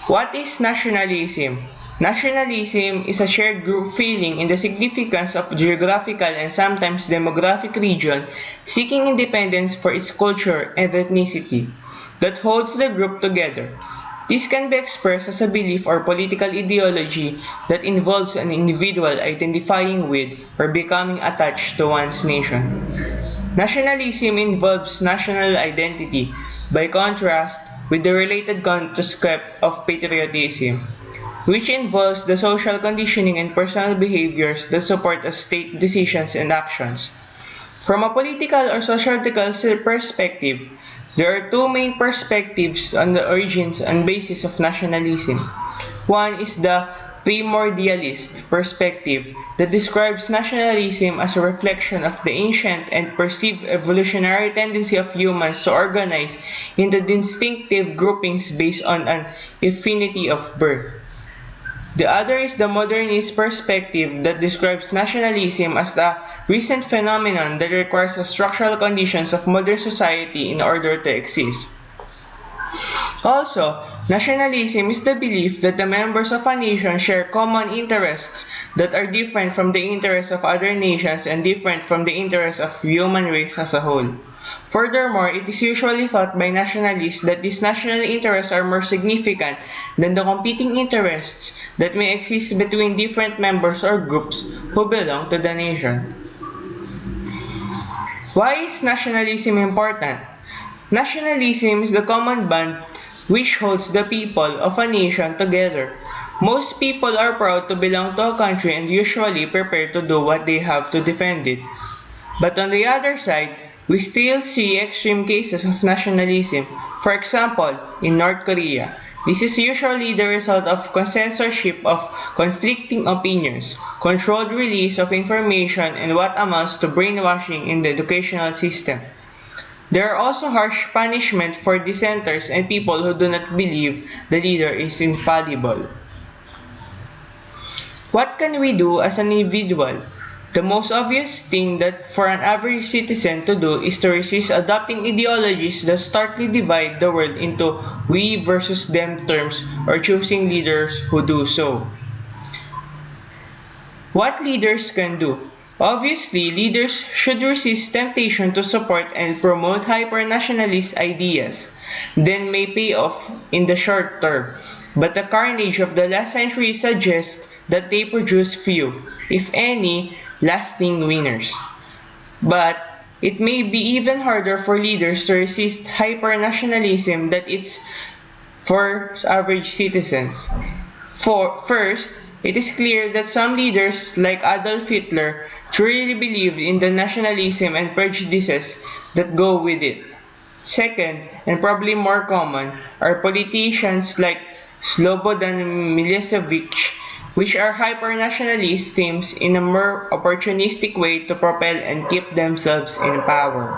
What is nationalism? Nationalism is a shared group feeling in the significance of geographical and sometimes demographic region seeking independence for its culture and ethnicity that holds the group together. This can be expressed as a belief or political ideology that involves an individual identifying with or becoming attached to one's nation. Nationalism involves national identity, by contrast with the related concept of patriotism, which involves the social conditioning and personal behaviors that support a state decisions and actions. From a political or sociological perspective, there are two main perspectives on the origins and basis of nationalism. One is the primordialist perspective that describes nationalism as a reflection of the ancient and perceived evolutionary tendency of humans to organize into distinctive groupings based on an affinity of birth. The other is the modernist perspective that describes nationalism as a recent phenomenon that requires the structural conditions of modern society in order to exist. Also, nationalism is the belief that the members of a nation share common interests that are different from the interests of other nations and different from the interests of human race as a whole. Furthermore, it is usually thought by nationalists that these national interests are more significant than the competing interests that may exist between different members or groups who belong to the nation. Why is nationalism important? Nationalism is the common bond which holds the people of a nation together. Most people are proud to belong to a country and usually prepared to do what they have to defend it. But on the other side, we still see extreme cases of nationalism. For example, in North Korea, this is usually the result of censorship of conflicting opinions, controlled release of information, and what amounts to brainwashing in the educational system. There are also harsh punishment for dissenters and people who do not believe the leader is infallible. What can we do as an individual? The most obvious thing that for an average citizen to do is to resist adopting ideologies that starkly divide the world into we versus them terms or choosing leaders who do so. What leaders can do? Obviously, leaders should resist temptation to support and promote hyper-nationalist ideas, then may pay off in the short term. But the carnage of the last century suggests that they produce few, if any, lasting winners. But it may be even harder for leaders to resist hyper-nationalism than it's for average citizens. First, it is clear that some leaders, like Adolf Hitler, truly believed in the nationalism and prejudices that go with it. Second, and probably more common, are politicians like Slobodan Milosevic, which are hyper-nationalist themes in a more opportunistic way to propel and keep themselves in power.